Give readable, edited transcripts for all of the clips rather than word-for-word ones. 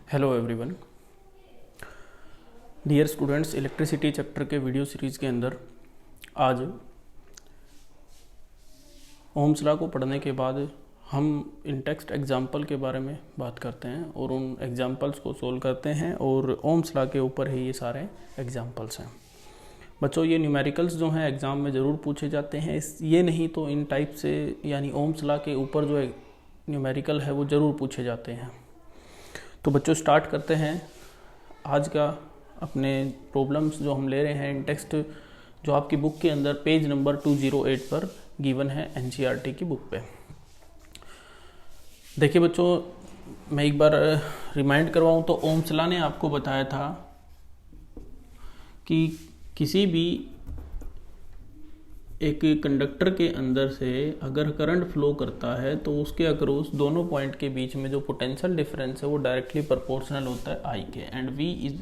Hello everyone. Dear students, electricity chapter के video series के अंदर आज ओम्स लॉ को पढ़ने के बाद हम इन टेक्स्ट एग्जाम्पल के बारे में बात करते हैं और उन एग्जाम्पल्स को सोल्व करते हैं और ओम्स लॉ के ऊपर ही ये सारे एग्जाम्पल्स हैं। बच्चों, ये न्यूमेरिकल्स जो हैं एग्ज़ाम में ज़रूर पूछे जाते हैं। ये नहीं तो इन टाइप से यानी ओम्स लॉ के ऊपर जो न्यूमेरिकल है वो ज़रूर पूछे जाते हैं। तो बच्चों स्टार्ट करते हैं आज का अपने प्रॉब्लम्स जो हम ले रहे हैं इन टेक्स्ट, जो आपकी बुक के अंदर पेज नंबर 208 पर गिवन है एनसीईआरटी की बुक पे। देखिए बच्चों, मैं एक बार रिमाइंड करवाऊँ तो ओम्स लॉ ने आपको बताया था कि किसी भी एक कंडक्टर के अंदर से अगर करंट फ्लो करता है तो उसके अक्रॉस दोनों पॉइंट के बीच में जो पोटेंशियल डिफरेंस है वो डायरेक्टली प्रोपोर्शनल होता है आई के। एंड वी इज,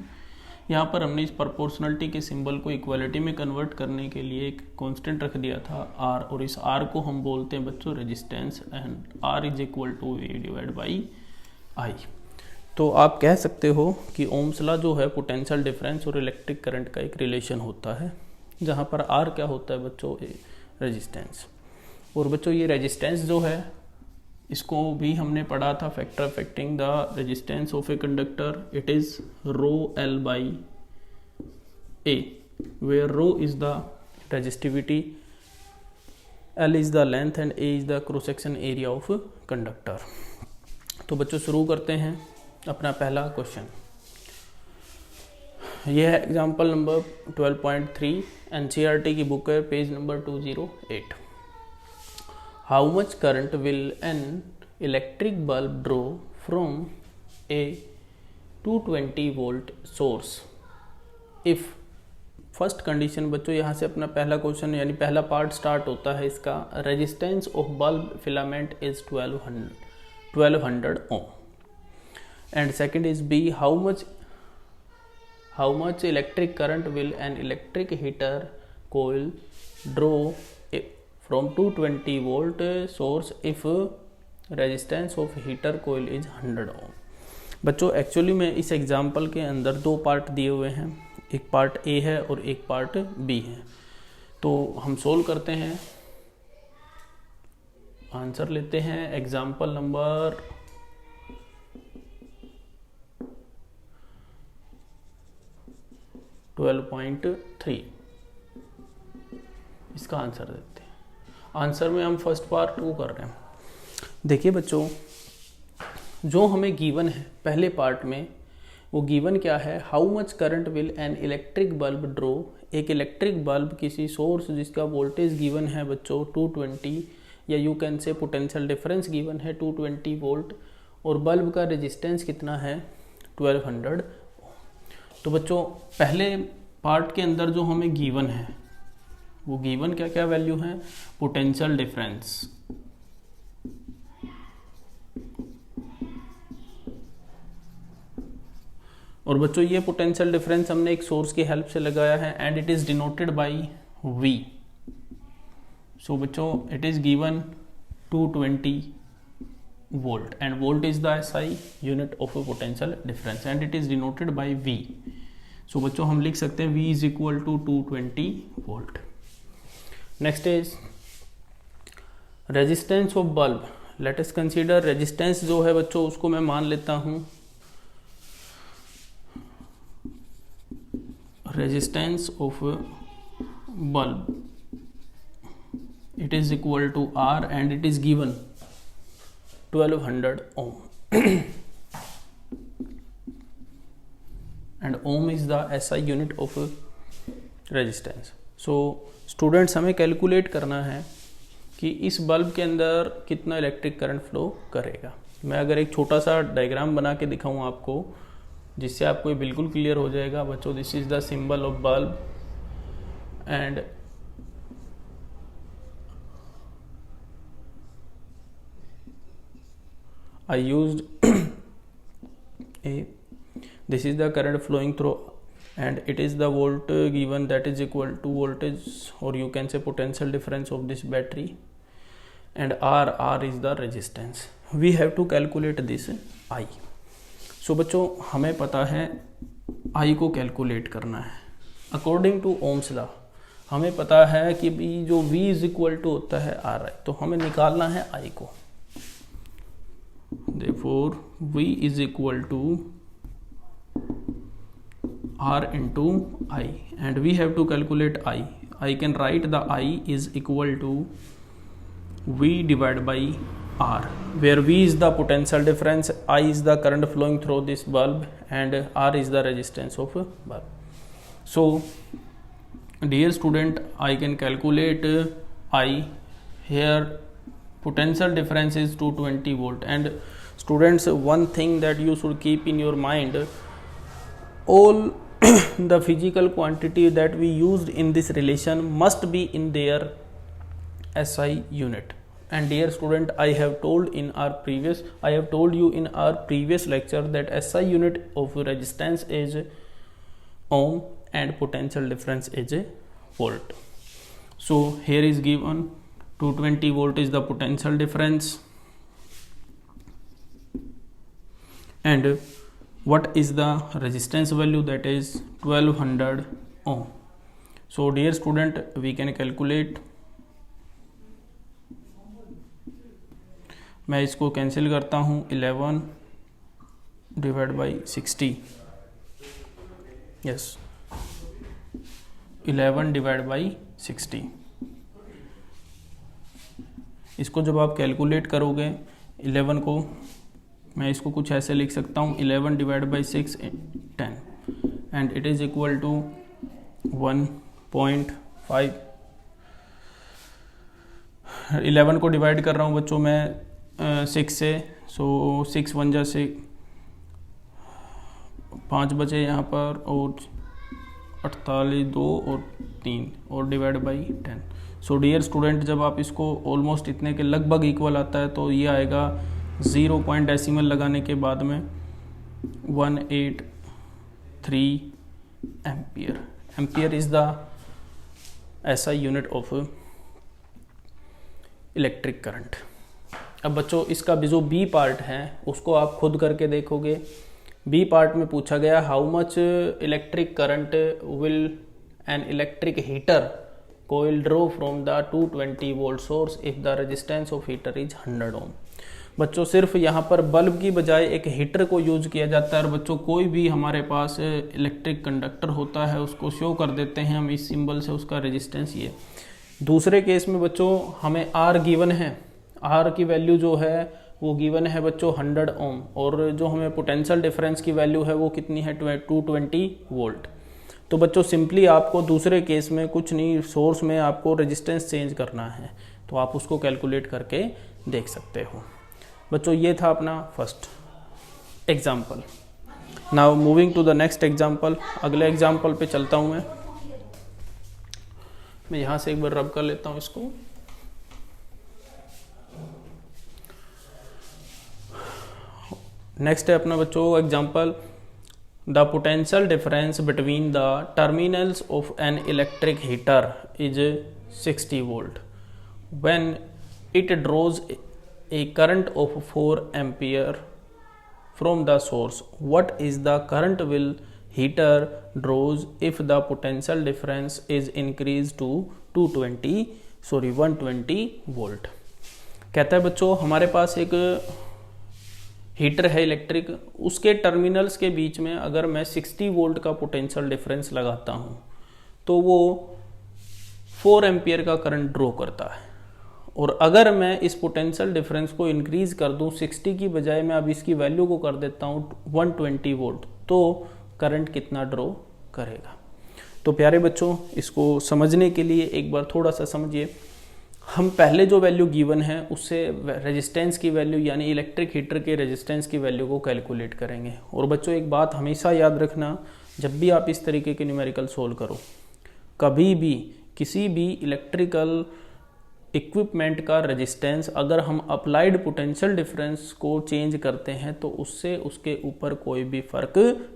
यहाँ पर हमने इस प्रोपोर्शनलिटी के सिंबल को इक्वालिटी में कन्वर्ट करने के लिए एक कांस्टेंट रख दिया था आर, और इस आर को हम बोलते हैं बच्चों resistance, and R is equal to V divide by I. तो आप कह सकते हो कि ओम्स लॉ जो है पोटेंशियल डिफरेंस और इलेक्ट्रिक करंट का एक रिलेशन होता है, जहाँ पर आर क्या होता है बच्चों, रेजिस्टेंस। और बच्चों ये रेजिस्टेंस जो है इसको भी हमने पढ़ा था, factor affecting the resistance of a conductor, it is rho L by A, where rho is the resistivity, L is the length and A is the cross section area of conductor. तो बच्चों शुरू करते हैं अपना पहला question. यह है example number 12.3, NCERT की बुक है, page number 208। How much current will an electric bulb draw from A 220 volt source if. First condition बच्चों, यहाँ से अपना पहला क्वेश्चन यानी पहला पार्ट स्टार्ट होता है इसका। Resistance of bulb filament is 1200 ohm. And second is b, how much electric current will an electric heater coil draw from 220 volt source if resistance of heater coil is 100 ohm। बच्चों actually में इस example के अंदर दो part दिए हुए हैं, एक पार्ट ए है और एक पार्ट बी है। तो हम सोल्व करते हैं, आंसर लेते हैं। एग्जाम्पल नंबर 12.3, इसका आंसर देते हैं। आंसर में हम फर्स्ट पार्ट को कर रहे हैं। देखिए बच्चों, जो हमें गिवन है पहले पार्ट में, वो गिवन क्या है, how much current will an electric bulb draw. एक इलेक्ट्रिक बल्ब किसी सोर्स जिसका वोल्टेज गिवन है बच्चों 220, या you can say potential difference given है 220 वोल्ट, और बल्ब का रेजिस्टेंस कितना है 1200। तो बच्चों पहले पार्ट के अंदर जो हमें गिवन है वो गिवन क्या क्या वैल्यू है, पोटेंशियल डिफरेंस, और बच्चों ये पोटेंशियल डिफरेंस हमने एक सोर्स की हेल्प से लगाया है and it is denoted by V। सो बच्चों it is given 220 volt and volt is the SI unit of a potential difference and it is denoted by V। so बच्चों हम लिख सकते हैं V is equal to 220 volt। next is resistance of bulb। let us consider resistance जो है बच्चों उसको मैं मान लेता हूँ resistance of bulb, it is equal to R and it is given 1200 ohm and ohm is the SI unit of resistance। so students हमें calculate करना है कि इस बल्ब के अंदर कितना इलेक्ट्रिक करंट फ्लो करेगा। मैं अगर एक छोटा सा डायग्राम बना के दिखाऊं आपको, जिससे आपको ये बिल्कुल क्लियर हो जाएगा बच्चों। This is the symbol of bulb and I used this is the current flowing through and it is the volt given, that is equal to voltage, or you can say potential difference of this battery, and R is the resistance. We have to calculate this I। सो बच्चों हमें पता है आई को calculate करना है according to Ohm's law. हमें पता है कि जो V इज इक्वल टू होता है RI, तो हमें निकालना है I को। Therefore V is equal to R into I and we have to calculate I. I can write the I is equal to V divided by R, where V is the potential difference, I is the current flowing through this bulb and R is the resistance of bulb. So dear student, I can calculate I. Here potential difference is 220 volt, and students, one thing that you should keep in your mind, all the physical quantity that we used in this relation must be in their SI unit. And dear student, I have told you in our previous lecture that SI unit of resistance is ohm and potential difference is volt. So here is given 220 volt is the potential difference, and what is the resistance value, that is 1200 ohm. So dear student, we can calculate, मैं इसको cancel करता हूँ, 11 divide by 60, yes 11 divide by 60। इसको जब आप calculate करोगे 11 को, मैं इसको कुछ ऐसे लिख सकता हूँ, 11 divide by 6 10 and it is equal to 1.5। 11 को डिवाइड कर रहा हूँ बच्चों मैं 6 से, सो 6 1 जा से 5 बचे यहाँ पर, और 48 2 और 3 और divide by 10। So dear student, जब आप इसको ऑलमोस्ट इतने के लगभग इक्वल आता है तो ये आएगा 0 पॉइंट डेसिमल लगाने के बाद में 183 ampere. Ampere is the SI unit of electric current. अब बच्चों इसका भी जो बी पार्ट है उसको आप खुद करके देखोगे। बी पार्ट में पूछा गया how much electric current will an electric heater coil draw from the 220 volt source if the resistance of heater is 100 ohm. बच्चों सिर्फ यहाँ पर बल्ब की बजाय एक हीटर को यूज किया जाता है, और बच्चों कोई भी हमारे पास इलेक्ट्रिक कंडक्टर होता है उसको शो कर देते हैं हम इस सिंबल से, उसका रेजिस्टेंस ये। दूसरे केस में बच्चों हमें R गिवन है, R की वैल्यू जो है वो गिवन है बच्चों 100 ओम, और जो हमें पोटेंशियल डिफरेंस की वैल्यू है वो कितनी है 220 वोल्ट। तो बच्चों सिंपली आपको दूसरे केस में कुछ नहीं, सोर्स में आपको रेजिस्टेंस चेंज करना है, तो आप उसको कैलकुलेट करके देख सकते हो। बच्चों ये था अपना first example. Now moving to the next example. अगले एग्जाम्पल पे चलता हूँ मैं यहाँ से एक बार रब कर लेता हूँ इसको। नेक्स्ट है अपना बच्चों example, the potential difference between the terminals of an electric heater is 60 volt when it draws a current of 4 ampere from the source. What is the current will heater draws if the potential difference is increase to 120 volt. कहता है बच्चों हमारे पास एक heater है electric, उसके terminals के बीच में अगर मैं 60 वोल्ट का पोटेंशियल डिफरेंस लगाता हूँ तो वो 4 एम्पियर का करंट ड्रॉ करता है, और अगर मैं इस पोटेंशियल डिफरेंस को इंक्रीज कर दूँ 60 की बजाय मैं अब इसकी वैल्यू को कर देता हूँ 120 वोल्ट, तो करंट कितना ड्रॉ करेगा। तो प्यारे बच्चों इसको समझने के लिए एक बार थोड़ा सा समझिए। हम पहले जो वैल्यू गिवन है उससे रेजिस्टेंस की वैल्यू यानी इलेक्ट्रिक हीटर के रेजिस्टेंस की वैल्यू को कैलकुलेट करेंगे। और बच्चों एक बात हमेशा याद रखना, जब भी आप इस तरीके के न्यूमेरिकल सोल्व करो, कभी भी किसी भी इलेक्ट्रिकल इक्विपमेंट का रेजिस्टेंस अगर हम अप्लाइड पोटेंशियल डिफरेंस को चेंज करते हैं तो उससे उसके ऊपर कोई भी फर्क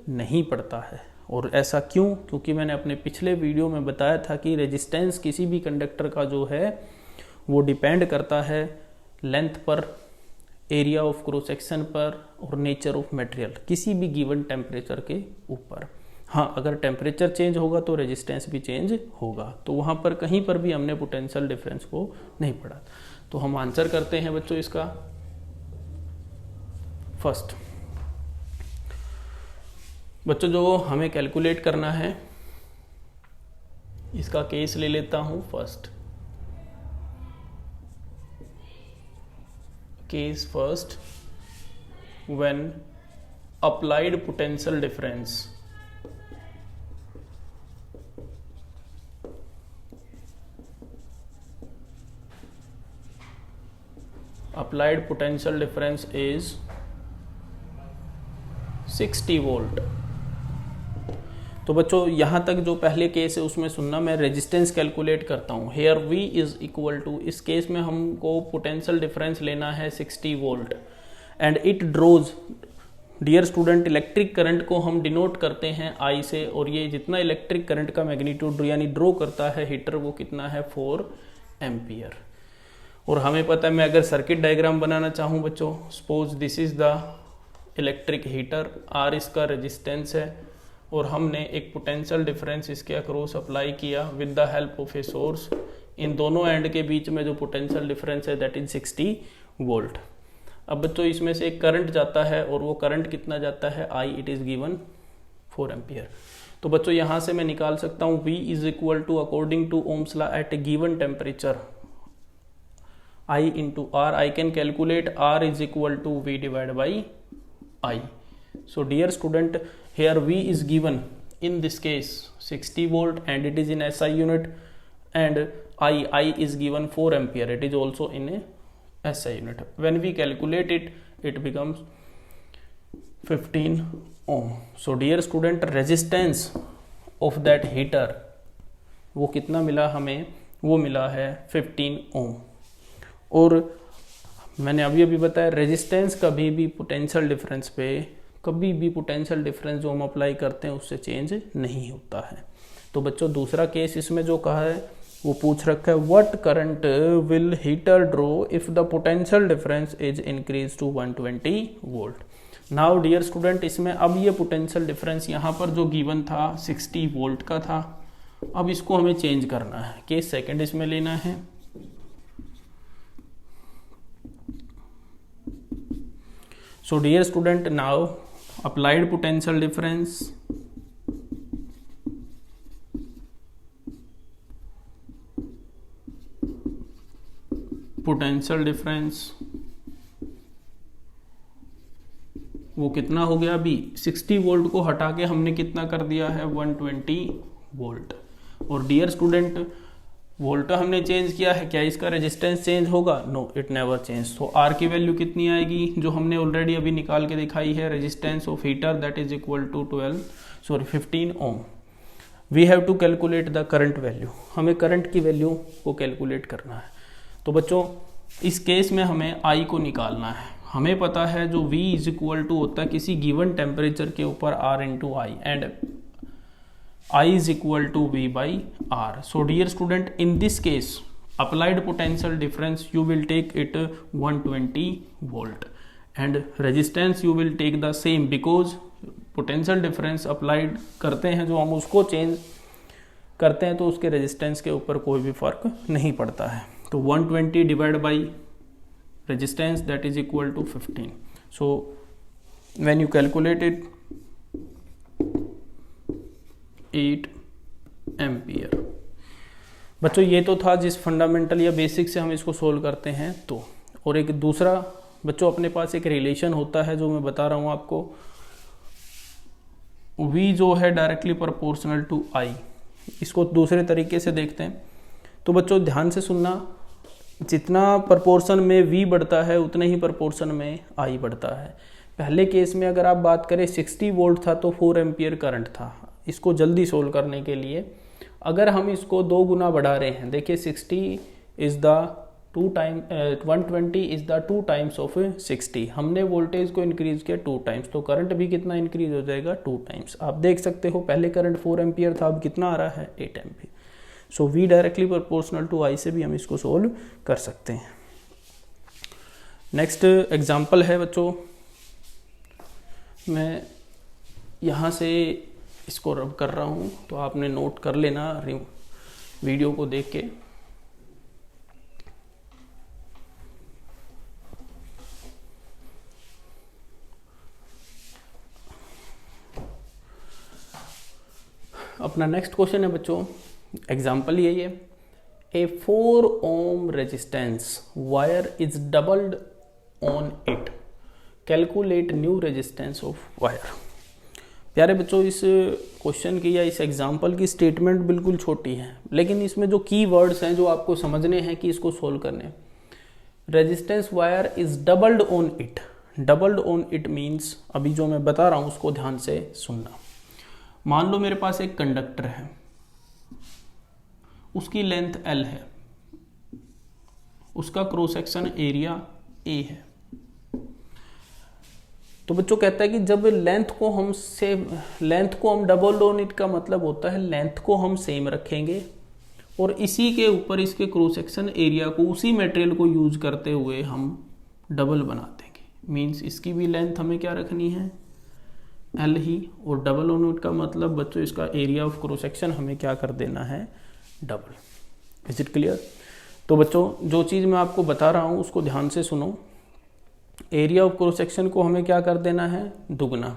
नहीं पड़ता है। और ऐसा क्यों? क्योंकि मैंने अपने पिछले वीडियो में बताया था कि रेजिस्टेंस किसी भी कंडक्टर का जो है वो डिपेंड करता है लेंथ पर, एरिया ऑफ क्रॉस सेक्शन पर और नेचर ऑफ मटेरियल किसी भी गिवन टेम्परेचर के ऊपर। हाँ, अगर टेम्परेचर चेंज होगा तो रेजिस्टेंस भी चेंज होगा, तो वहाँ पर कहीं पर भी हमने पोटेंशियल डिफरेंस को नहीं पढ़ा। तो हम आंसर करते हैं बच्चों इसका फर्स्ट। बच्चों जो हमें कैलकुलेट करना है इसका केस ले लेता हूँ first. Case first, when applied potential difference is 60 volt. तो बच्चों यहाँ तक जो पहले केस है उसमें सुनना, मैं रेजिस्टेंस कैलकुलेट करता हूँ। Here V is equal to, इस केस में हमको पोटेंशियल डिफरेंस लेना है 60 volt and it draws. Dear student, electric current को हम डिनोट करते हैं I से, और ये जितना इलेक्ट्रिक करंट का मैग्नीट्यूड यानी ड्रो करता है हीटर वो कितना है 4 एम्पियर। और हमें पता है, मैं अगर सर्किट डायग्राम बनाना चाहूँ बच्चों, suppose this is the electric heater, R इसका रेजिस्टेंस है और हमने एक पोटेंशियल डिफरेंस इसके अक्रॉस अप्लाई किया with the help of a source. इन दोनों एंड के बीच में जो पोटेंशियल डिफरेंस है दैट इज 60 वोल्ट। अब बच्चों इसमें से एक करंट जाता है और वो करंट कितना जाता है I, it is given 4 ampere. तो बच्चों यहाँ से मैं निकाल सकता हूँ V is equal to according to Ohm's law at a given temperature I into R. I can calculate R is equal to V divided by I. So dear student, here V is given in this case 60 volt and it is in SI unit, and I is given 4 ampere, it is also in a SI unit. When we calculate it, it becomes 15 ohm. So dear student, resistance of that heater वो कितना मिला हमें, वो मिला है 15 ohm। और मैंने अभी बताया रेजिस्टेंस कभी भी पोटेंशियल डिफरेंस पे, कभी भी पोटेंशियल डिफरेंस जो हम अप्लाई करते हैं उससे चेंज नहीं होता है। तो बच्चों दूसरा केस इसमें जो कहा है वो पूछ रखा है, what current will heater draw if the potential difference is increase to 120 volt. Now dear student, इसमें अब ये पोटेंशियल डिफरेंस यहाँ पर जो गिवन था 60 वोल्ट का था, अब इसको हमें चेंज करना है। केस सेकेंड इसमें लेना है। So dear student, now applied potential difference वो कितना हो गया, अभी 60 वोल्ट को हटा के हमने कितना कर दिया है 120 वोल्ट। और डियर स्टूडेंट, वोल्ट हमने चेंज किया है, क्या इसका रेजिस्टेंस चेंज होगा? No, it never change. तो आर की वैल्यू कितनी आएगी जो हमने ऑलरेडी अभी निकाल के दिखाई है, resistance of heater that is equal to 15 ohm. We have to calculate the current value, हमें करंट की वैल्यू को कैलकुलेट करना है। तो बच्चों इस केस में हमें आई को निकालना है। हमें पता है जो V इज इक्वल टू होता है किसी गिवन टेम्परेचर के ऊपर R into I, and I is equal to V by R. So dear student, in this case applied potential difference you will take it 120 volt and resistance you will take the same, because potential difference applied करते हैं जो हम उसको change करते हैं तो उसके resistance के ऊपर कोई भी फर्क नहीं पड़ता है। तो 120 divide by resistance that is equal to 15। So when you calculate it 8 ampere. बच्चों ये तो था जिस फंडामेंटल या बेसिक से हम इसको सोल्व करते हैं। तो और एक दूसरा बच्चों अपने पास एक रिलेशन होता है जो मैं बता रहा हूँ आपको, V जो है डायरेक्टली प्रोपोर्शनल टू I। इसको दूसरे तरीके से देखते हैं। तो बच्चों ध्यान से सुनना, जितना प्रोपोर्शन में V बढ़ता है उतने ही प्रोपोर्शन में I बढ़ता है। पहले केस में अगर आप बात करें 60 वोल्ट था तो 4 एम्पियर करंट था। इसको जल्दी सोल्व करने के लिए अगर हम इसको 2 गुना बढ़ा रहे हैं, देखिए 60 is the 120 is the 2 times of 60, हमने वोल्टेज को इंक्रीज किया 2 टाइम्स, तो करंट भी कितना इंक्रीज हो जाएगा 2 टाइम्स। आप देख सकते हो पहले करंट 4 एम्पियर था, अब कितना आ रहा है 8 ampere. So V directly proportional to I से भी हम इसको सोल्व कर सकते हैं। नेक्स्ट एग्जाम्पल है बच्चों, मैं यहाँ से इसको रब कर रहा हूँ, तो आपने नोट कर लेना वीडियो को देख के। अपना नेक्स्ट क्वेश्चन है बच्चों, एग्जाम्पल यही है, ए 4 ohm resistance wire is doubled on it, calculate new resistance of wire. प्यारे बच्चों, इस क्वेश्चन की या इस एग्जाम्पल की स्टेटमेंट बिल्कुल छोटी है, लेकिन इसमें जो की वर्ड्स हैं जो आपको समझने हैं कि इसको सोल्व करने। Resistance wire is doubled on it, doubled on it means, अभी जो मैं बता रहा हूँ उसको ध्यान से सुनना। मान लो मेरे पास एक कंडक्टर है, उसकी लेंथ L है, उसका क्रॉस सेक्शन एरिया A है। तो बच्चों कहता है कि जब लेंथ को हम डबल ऑन इट का मतलब होता है लेंथ को हम सेम रखेंगे और इसी के ऊपर इसके क्रॉस सेक्शन एरिया को उसी मटेरियल को यूज करते हुए हम डबल बना देंगे। मींस इसकी भी लेंथ हमें क्या रखनी है, L ही, और डबल ऑन इट का मतलब बच्चों इसका एरिया ऑफ क्रॉस सेक्शन हमें क्या कर देना है, डबल। Is it clear? तो बच्चों जो चीज़ मैं आपको बता रहा हूँ उसको ध्यान से सुनो। एरिया ऑफ क्रॉस सेक्शन को हमें क्या कर देना है, दुगना।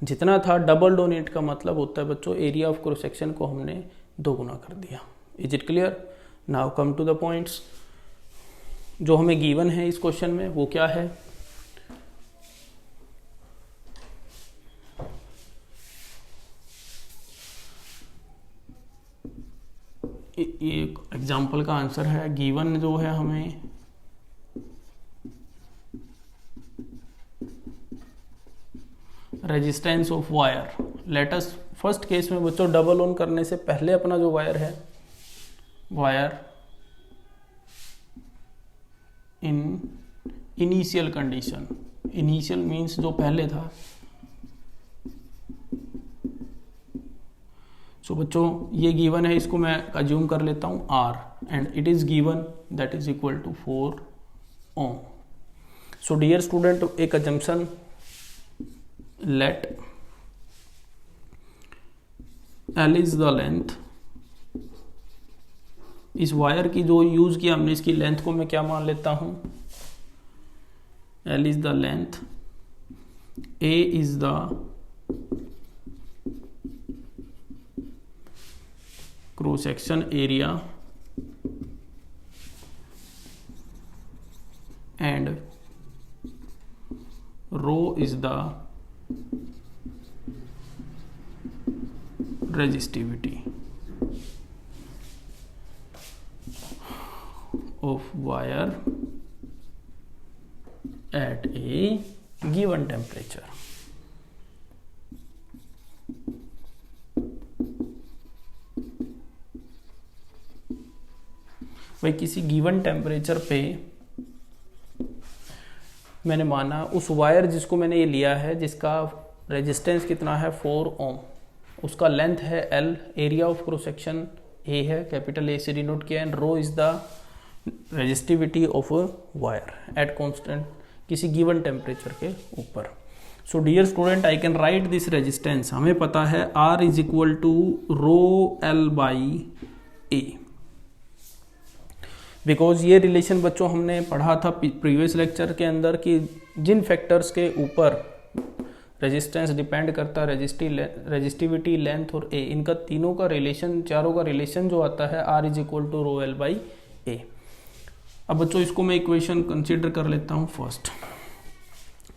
जितना था डबल ऑन इट का मतलब होता है बच्चों एरिया ऑफ क्रॉस सेक्शन को हमने दोगुना कर दिया। Is it clear? Now come to the points. जो हमें गिवन है इस क्वेश्चन में वो क्या है, ये एग्जाम्पल का आंसर है। गिवन जो है हमें resistance of wire, let's first case में बच्चों डबल ऑन करने से पहले अपना जो वायर है, wire in initial condition, initial means जो पहले था। सो बच्चों ये गिवन है, इसको मैं अज्यूम कर लेता हूँ R and it is given that is equal to 4 ohm। So dear student, एक assumption let L is the length, इस वायर की जो यूज किया हमने इसकी लेंथ को मैं क्या मान लेता हूं, L is the length, A is the cross section area and rho is the resistivity of wire at a given temperature। भाई किसी गिवन टेम्परेचर पे मैंने माना उस वायर जिसको मैंने ये लिया है, जिसका रेजिस्टेंस कितना है 4 ohm, उसका लेंथ है L, area of cross section A है, कैपिटल A से डिनोट किया, and rho is the resistivity of wire at constant किसी गिवन टेम्परेचर के ऊपर। So dear student, I can write this resistance, हमें पता है R is equal to rho L by A, because ये relation बच्चों हमने पढ़ा था प्रीवियस लेक्चर के अंदर कि जिन फैक्टर्स के ऊपर रेजिस्टेंस डिपेंड करता है, रेजिस्टिविटी, लेंथ और ए, इनका तीनों का रिलेशन, चारों का रिलेशन जो आता है R is equal to rho L by A. अब बच्चों इसको मैं इक्वेशन कंसीडर कर लेता हूँ फर्स्ट।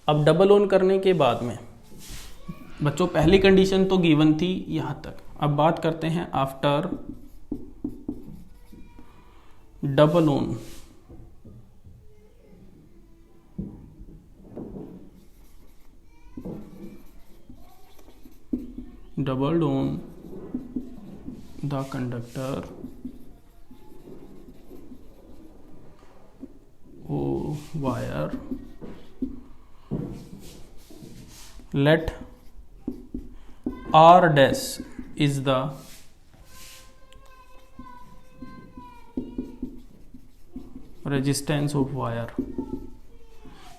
अब डबल ऑन करने के बाद में बच्चों पहली कंडीशन तो गिवन थी यहाँ तक। अब बात करते हैं after double on, doubled on the conductor or wire, let R dash is the resistance of wire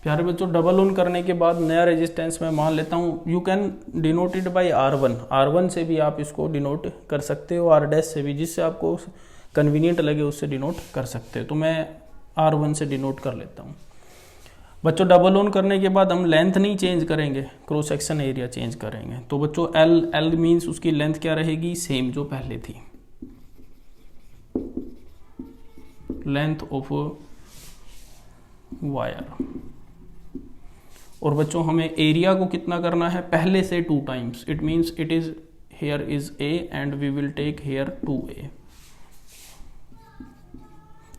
प्यारे बच्चों, डबल ऑन करने के बाद नया रेजिस्टेंस मैं मान लेता हूँ, you can denote it by R1। R1 से भी आप इसको डिनोट कर सकते हो, R' से भी, जिससे आपको कन्वीनियंट लगे उससे डिनोट कर सकते हो। तो मैं R1 से डिनोट कर लेता हूँ। बच्चों, डबल ऑन करने के बाद हम लेंथ नहीं चेंज करेंगे, क्रॉस सेक्शन एरिया चेंज करेंगे। तो बच्चों L मीन्स उसकी लेंथ क्या रहेगी, सेम जो पहले थी, लेंथ ऑफ वायर। और बच्चों हमें एरिया को कितना करना है, पहले से 2 times. It means it is here is A and we will take here 2A,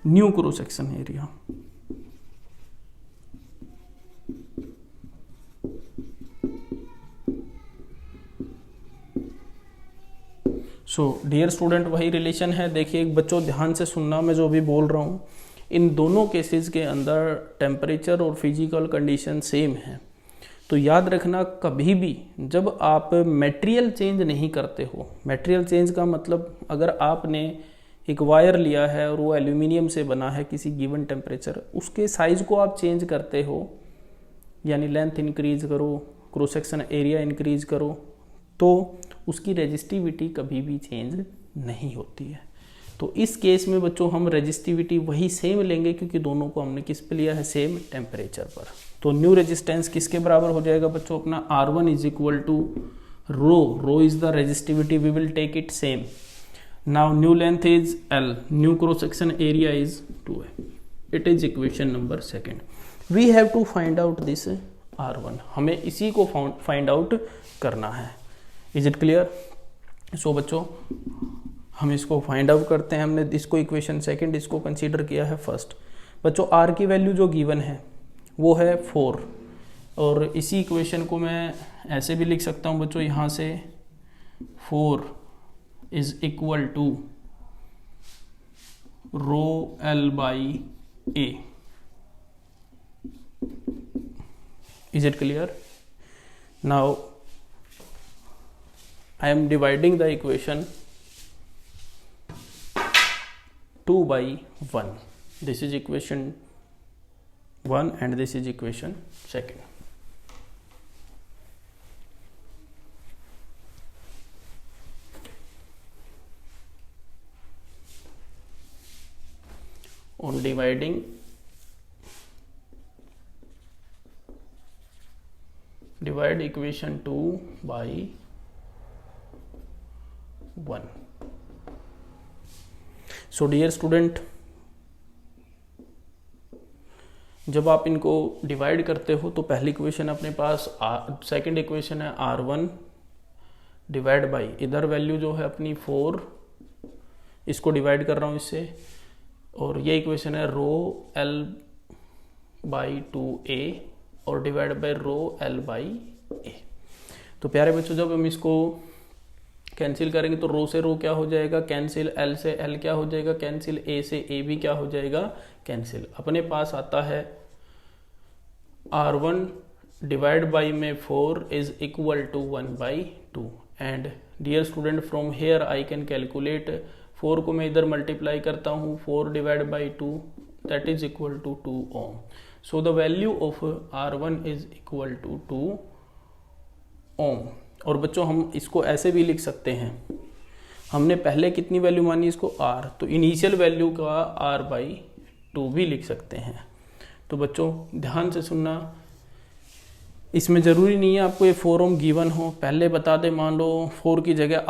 new cross section area. So dear student, वही रिलेशन है। देखिए बच्चों, ध्यान से सुनना मैं जो भी बोल रहा हूँ, इन दोनों केसेस के अंदर टेम्परेचर और फिजिकल कंडीशन सेम है। तो याद रखना, कभी भी जब आप मटेरियल चेंज नहीं करते हो, मटेरियल चेंज का मतलब अगर आपने एक वायर लिया है और वो एल्यूमिनियम से बना है किसी गिवन टेम्परेचर, उसके साइज को आप चेंज करते हो, यानी लेंथ इंक्रीज करो, क्रॉस सेक्शन एरिया इंक्रीज करो, तो उसकी रेजिस्टिविटी कभी भी चेंज नहीं होती है। तो इस केस में बच्चों हम रेजिस्टिविटी वही सेम लेंगे, क्योंकि दोनों को हमने किस पे लिया है, सेम टेम्परेचर पर। तो न्यू रेजिस्टेंस किसके बराबर हो जाएगा बच्चों, अपना R1 is equal to rho is the resistivity, we will take it same. Now new length is L, new cross section area is 2A। It is equation number 2। We have to find out this R1, हमें इसी को find out करना है। Is it clear? सो बच्चों हम इसको find out करते हैं। हमने इसको इक्वेशन 2 इसको कंसीडर किया है 1st। बच्चों R की वैल्यू जो गिवन है वो है 4, और इसी इक्वेशन को मैं ऐसे भी लिख सकता हूँ बच्चों, यहाँ से 4 is equal to rho L by A। Is it clear? Now I am dividing the equation 2 by 1. This is equation 1 and this is equation 2. On dividing, divide equation 2 by 1. So dear student, जब आप इनको divide करते हो तो पहली equation अपने पास, second equation है R1 divide by, इधर वैल्यू जो है अपनी 4, इसको डिवाइड कर रहा हूँ इससे, और ये इक्वेशन है रो L बाई 2A और divide by rho L by A। तो प्यारे बच्चों, जब हम इसको कैंसिल करेंगे तो रो से रो क्या हो जाएगा, कैंसिल, L से L क्या हो जाएगा, कैंसिल, A से A भी क्या हो जाएगा, कैंसिल। अपने पास आता है R1 डिवाइड बाई में 4 is equal to 1/2। And dear student, from here I can calculate, 4 को मैं इधर मल्टीप्लाई करता हूँ, 4 divide by 2 that is equal to 2 ohm. So the value of R1 is equal to 2 ohm. और बच्चों हम इसको ऐसे भी लिख सकते हैं, हमने पहले कितनी वैल्यू मानी इसको R, तो इनिशियल वैल्यू का R/2 भी लिख सकते हैं। तो बच्चों ध्यान से सुनना, इसमें ज़रूरी नहीं है आपको ये 4 ओम गिवन हो, पहले बता दे, मान लो 4 की जगह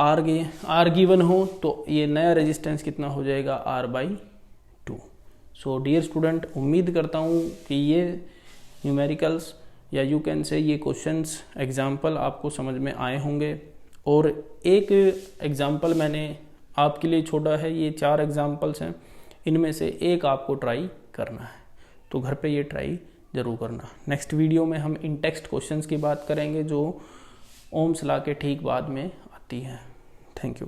R गिवन हो तो ये नया रेजिस्टेंस कितना हो जाएगा, R/2। सो डियर स्टूडेंट, उम्मीद करता हूँ कि ये न्यूमेरिकल्स या यू कैन से ये क्वेश्चंस एग्जाम्पल आपको समझ में आए होंगे। और एक एग्जाम्पल मैंने आपके लिए छोड़ा है, ये 4 एग्जाम्पल्स हैं, इनमें से एक आपको ट्राई करना है, तो घर पे ये ट्राई ज़रूर करना। नेक्स्ट वीडियो में हम इन टेक्स्ट क्वेश्चंस की बात करेंगे जो ओम्स लॉ के ठीक बाद में आती हैं। Thank you.